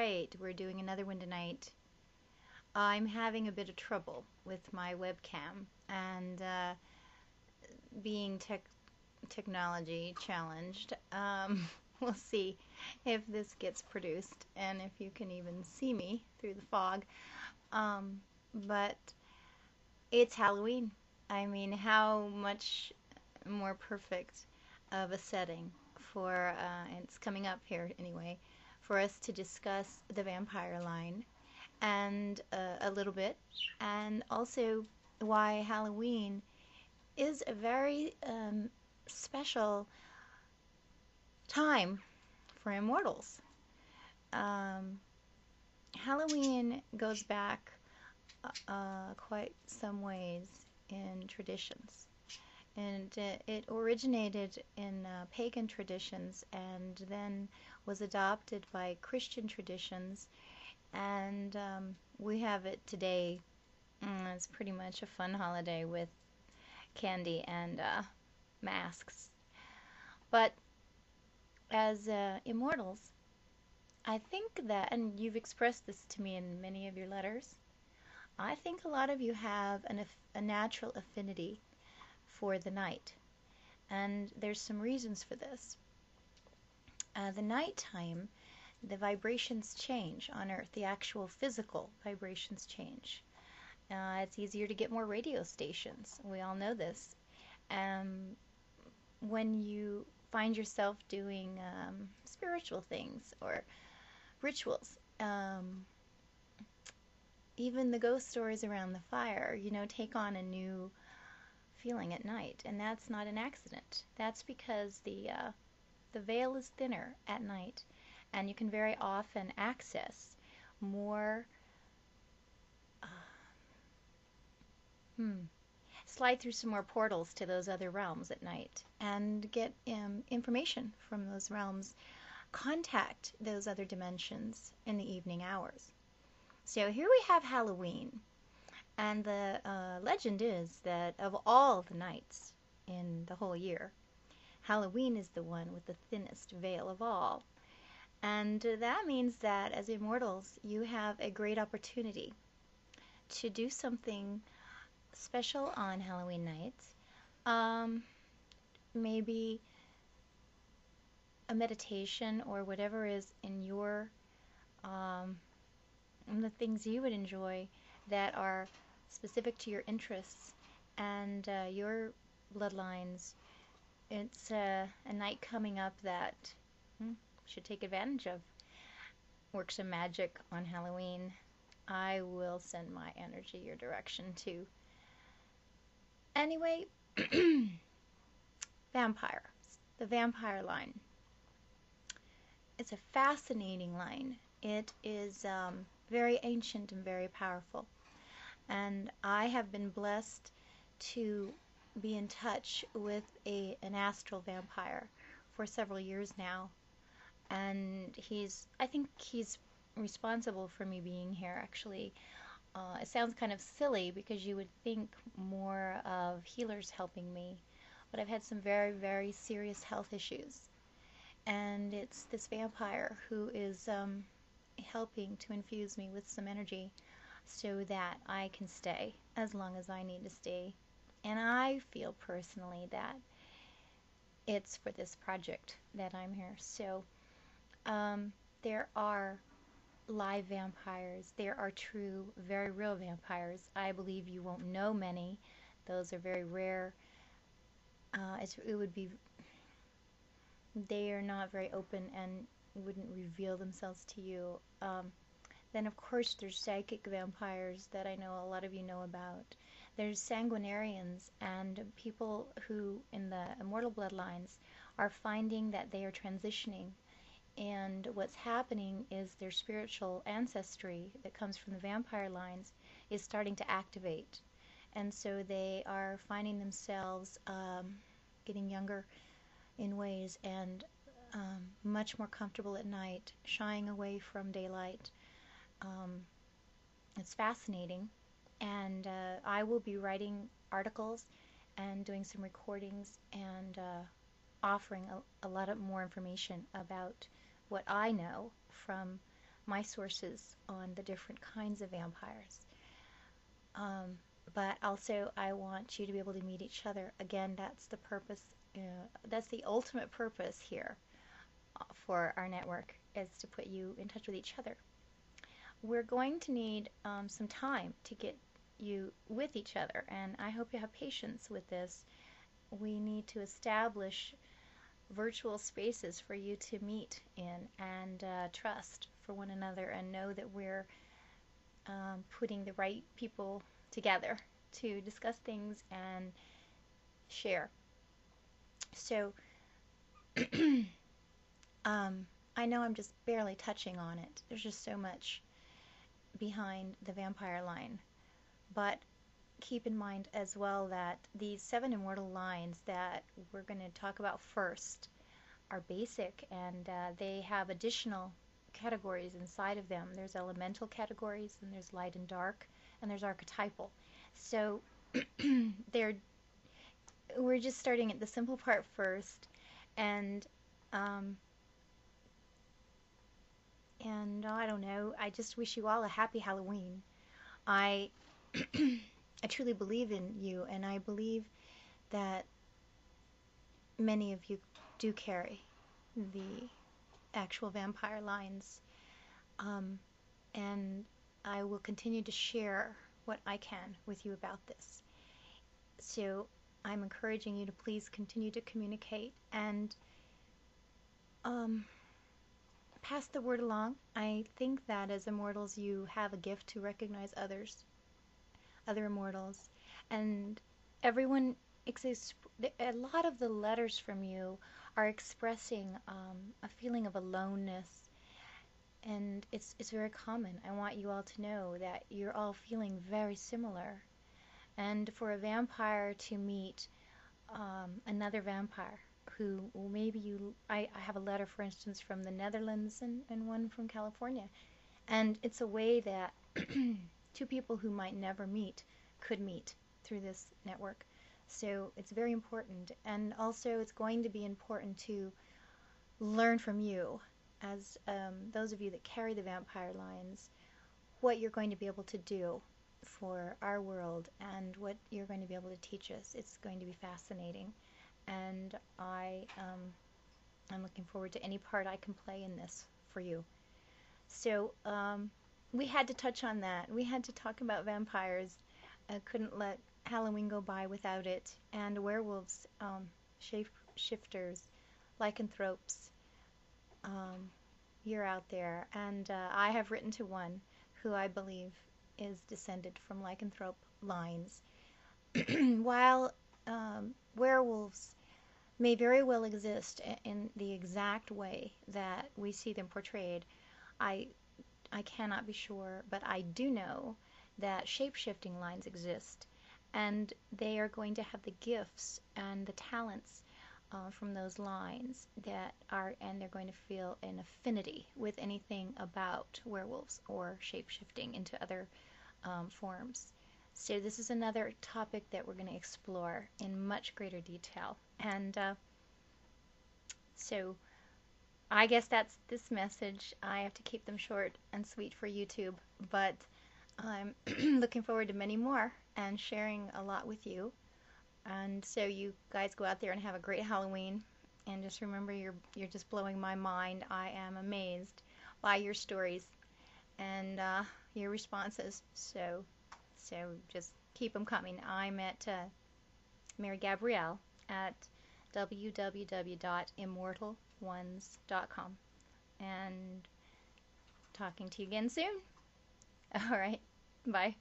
great. We're doing another one tonight. I'm having a bit of trouble with my webcam, and being technology challenged. We'll see if this gets produced and if you can even see me through the fog. But it's Halloween. I mean, how much more perfect of a setting for, and it's coming up here anyway, for us to discuss the vampire line and a little bit, and also why Halloween is a very special time for Immortals. Halloween goes back quite some ways in traditions, and it originated in pagan traditions and then was adopted by Christian traditions, and we have it today. It's pretty much a fun holiday with candy and masks. But as Immortals, I think that, and you've expressed this to me in many of your letters, I think a lot of you have a natural affinity for the night. And there's some reasons for this. The nighttime, the vibrations change on Earth. The actual physical vibrations change. It's easier to get more radio stations. We all know this. When you find yourself doing spiritual things or rituals, even the ghost stories around the fire, take on a new feeling at night, and that's not an accident. That's because the veil is thinner at night, and you can very often access more, slide through some more portals to those other realms at night and get information from those realms, contact those other dimensions in the evening hours. So here we have Halloween, and the legend is that of all the nights in the whole year, Halloween is the one with the thinnest veil of all. And that means that as Immortals, you have a great opportunity to do something special on Halloween nights. Maybe a meditation or whatever is in your the things you would enjoy that are specific to your interests and your bloodlines. It's a night coming up that should take advantage of. Work some magic on Halloween. I will send my energy your direction too. Anyway, vampire. The vampire line. It's a fascinating line. It is very ancient and very powerful. And I have been blessed to be in touch with an astral vampire for several years now. And I think he's responsible for me being here, actually. It sounds kind of silly because you would think more of healers helping me, but I've had some very, very serious health issues. And it's this vampire who is helping to infuse me with some energy so that I can stay as long as I need to stay. And I feel personally that it's for this project that I'm here. So there are live vampires. There are true, very real vampires. I believe you won't know many. Those are very rare. They are not very open and wouldn't reveal themselves to you. Then of course there's psychic vampires that I know a lot of you know about. There's sanguinarians and people who in the Immortal Bloodlines are finding that they are transitioning, and what's happening is their spiritual ancestry that comes from the vampire lines is starting to activate, and so they are finding themselves getting younger in ways and much more comfortable at night, shying away from daylight. It's fascinating, and I will be writing articles and doing some recordings and offering a lot of more information about what I know from my sources on the different kinds of vampires. But also I want you to be able to meet each other. Again, that's the purpose, that's the ultimate purpose here for our network, is to put you in touch with each other. We're going to need some time to get you with each other, and I hope you have patience with this. We need to establish virtual spaces for you to meet in and trust for one another and know that we're putting the right people together to discuss things and share. So I know I'm just barely touching on it. There's just so much behind the vampire line. But keep in mind as well that these 7 immortal lines that we're going to talk about first are basic, and they have additional categories inside of them. There's elemental categories, and there's light and dark, and there's archetypal. So we're just starting at the simple part first, and I don't know, I just wish you all a happy Halloween. I truly believe in you, and I believe that many of you do carry the actual vampire lines, and I will continue to share what I can with you about this. So I'm encouraging you to please continue to communicate and pass the word along. I think that as immortals you have a gift to recognize others, other immortals, and everyone exists. A lot of the letters from you are expressing a feeling of aloneness, and it's very common. I want you all to know that you're all feeling very similar, and for a vampire to meet another vampire who maybe I have a letter, for instance, from the Netherlands and one from California, and it's a way that two people who might never meet could meet through this network. So it's very important, and also it's going to be important to learn from you, as those of you that carry the vampire lines, what you're going to be able to do for our world and what you're going to be able to teach us. It's going to be fascinating, and I'm looking forward to any part I can play in this for you. So we had to touch on that. We had to talk about vampires. I couldn't let Halloween go by without it. And werewolves, shapeshifters, lycanthropes, you're out there. And I have written to one who I believe is descended from lycanthrope lines. While werewolves may very well exist in the exact way that we see them portrayed, I cannot be sure, but I do know that shape-shifting lines exist, and they are going to have the gifts and the talents from those lines that are, and they're going to feel an affinity with anything about werewolves or shape-shifting into other forms. So this is another topic that we're going to explore in much greater detail, and so I guess that's this message. I have to keep them short and sweet for YouTube, but I'm looking forward to many more and sharing a lot with you. And so you guys go out there and have a great Halloween, and just remember you're just blowing my mind. I am amazed by your stories and your responses. So just keep them coming. I'm at Mary Gabrielle at www.immortalones.com, and talking to you again soon. All right, bye.